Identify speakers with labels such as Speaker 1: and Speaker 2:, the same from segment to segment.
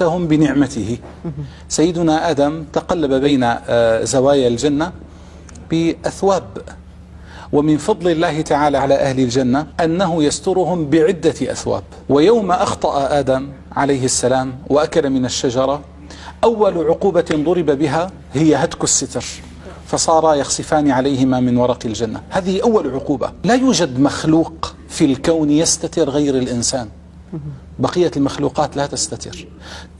Speaker 1: هم بنعمته. سيدنا آدم تقلب بين زوايا الجنة بأثواب، ومن فضل الله تعالى على أهل الجنة أنه يسترهم بعدة أثواب. ويوم أخطأ آدم عليه السلام وأكل من الشجرة، أول عقوبة ضرب بها هي هتك الستر، فصارا يخسفان عليهما من ورق الجنة. هذه أول عقوبة. لا يوجد مخلوق في الكون يستتر غير الإنسان، بقية المخلوقات لا تستتر.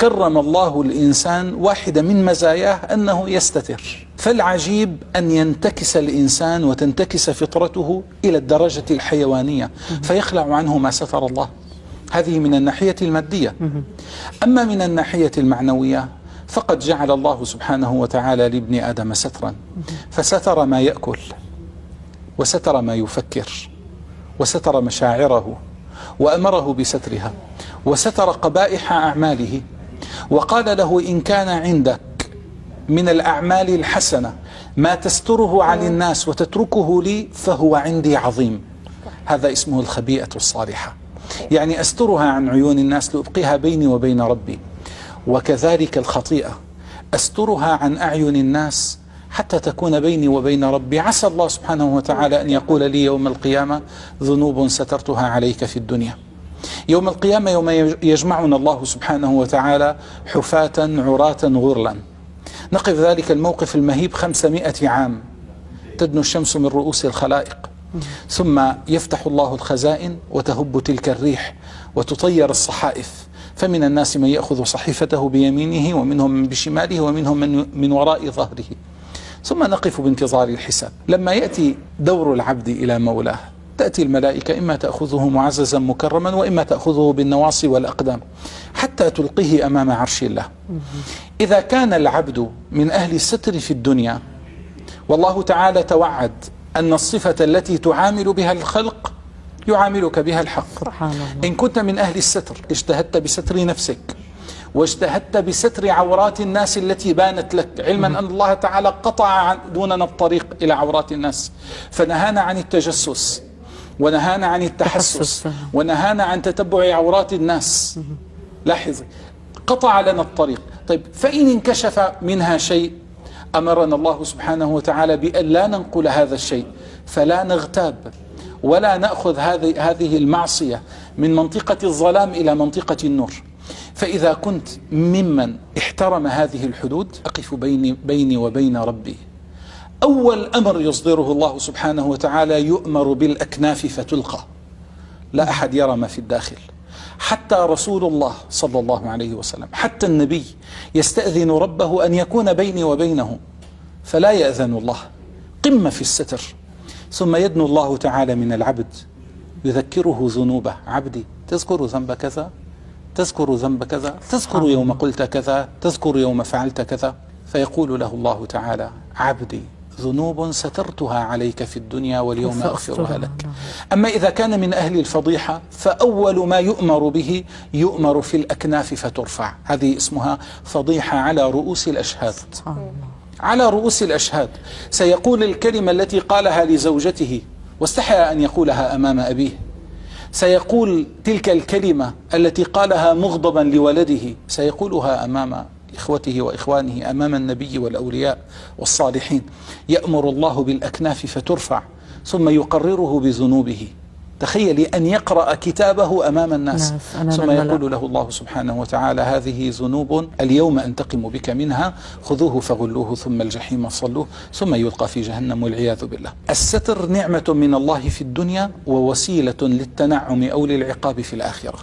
Speaker 1: كرم الله الإنسان، واحدة من مزاياه أنه يستتر. فالعجيب أن ينتكس الإنسان وتنتكس فطرته إلى الدرجة الحيوانية فيخلع عنه ما ستر الله. هذه من الناحية المادية. أما من الناحية المعنوية فقد جعل الله سبحانه وتعالى لابن آدم سترا، فستر ما يأكل، وستر ما يفكر، وستر مشاعره وأمره بسترها، وستر قبائح أعماله، وقال له: إن كان عندك من الأعمال الحسنة ما تستره عن الناس وتتركه لي فهو عندي عظيم. هذا اسمه الخبيئة الصالحة، يعني أسترها عن عيون الناس لأبقيها بيني وبين ربي. وكذلك الخطيئة أسترها عن أعين الناس حتى تكون بيني وبين ربي. عسى الله سبحانه وتعالى أن يقول لي يوم القيامة: ذنوب سترتها عليك في الدنيا. يوم القيامة يوم يجمعنا الله سبحانه وتعالى حفاة عراة غرلا، نقف ذلك الموقف المهيب 500 عام تدنو الشمس من رؤوس الخلائق، ثم يفتح الله الخزائن وتهب تلك الريح وتطير الصحائف، فمن الناس من يأخذ صحيفته بيمينه ومنهم من بشماله ومنهم من وراء ظهره، ثم نقف بانتظار الحساب. لما يأتي دور العبد إلى مولاه تأتي الملائكة، إما تأخذه معززا مكرما وإما تأخذه بالنواصي والأقدام حتى تلقيه أمام عرش الله. إذا كان العبد من أهل الستر في الدنيا، والله تعالى توعد أن الصفة التي تعامل بها الخلق يعاملك بها الحق. إن كنت من أهل الستر اجتهدت بستر نفسك واجتهدت بستر عورات الناس التي بانت لك، علما أن الله تعالى قطع دوننا الطريق إلى عورات الناس، فنهانا عن التجسس ونهانا عن التحسس ونهانا عن تتبع عورات الناس. لاحظي، قطع لنا الطريق. طيب، فإن انكشف منها شيء أمرنا الله سبحانه وتعالى بأن لا ننقل هذا الشيء، فلا نغتاب ولا نأخذ هذه المعصية من منطقة الظلام إلى منطقة النور. فإذا كنت ممن احترم هذه الحدود، أقف بيني وبين ربي. أول أمر يصدره الله سبحانه وتعالى: يؤمر بالأكناف فتلقى، لا أحد يرى ما في الداخل. حتى رسول الله صلى الله عليه وسلم، حتى النبي يستأذن ربه أن يكون بيني وبينه، فلا يأذن الله. قمة في الستر. ثم يدنو الله تعالى من العبد يذكره ذنوبه: عبدي تذكر ذنب كذا، تذكر ذنب كذا، تذكر يوم قلت كذا، تذكر يوم فعلت كذا، فيقول له الله تعالى: عبدي ذنوب سترتها عليك في الدنيا واليوم أغفرها لك. أما إذا كان من أهل الفضيحة فأول ما يؤمر به يؤمر في الأكناف فترفع. هذه اسمها فضيحة على رؤوس الأشهاد. على رؤوس الأشهاد سيقول الكلمة التي قالها لزوجته واستحيا أن يقولها أمام أبيه، سيقول تلك الكلمة التي قالها مغضبا لولده سيقولها أمام إخوته وإخوانه، أمام النبي والأولياء والصالحين. يأمر الله بالأكناف فترفع ثم يقرره بذنوبه. تخيلي أن يقرأ كتابه أمام الناس ثم يقول له الله سبحانه وتعالى: هذه ذنوب اليوم أنتقم بك منها، خذوه فغلوه ثم الجحيم صلوه ثم يلقى في جهنم والعياذ بالله. الستر نعمة من الله في الدنيا ووسيلة للتنعم أو للعقاب في الآخرة.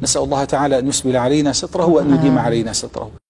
Speaker 1: نسأل الله تعالى أن يسبل علينا ستره وأن يديم علينا ستره.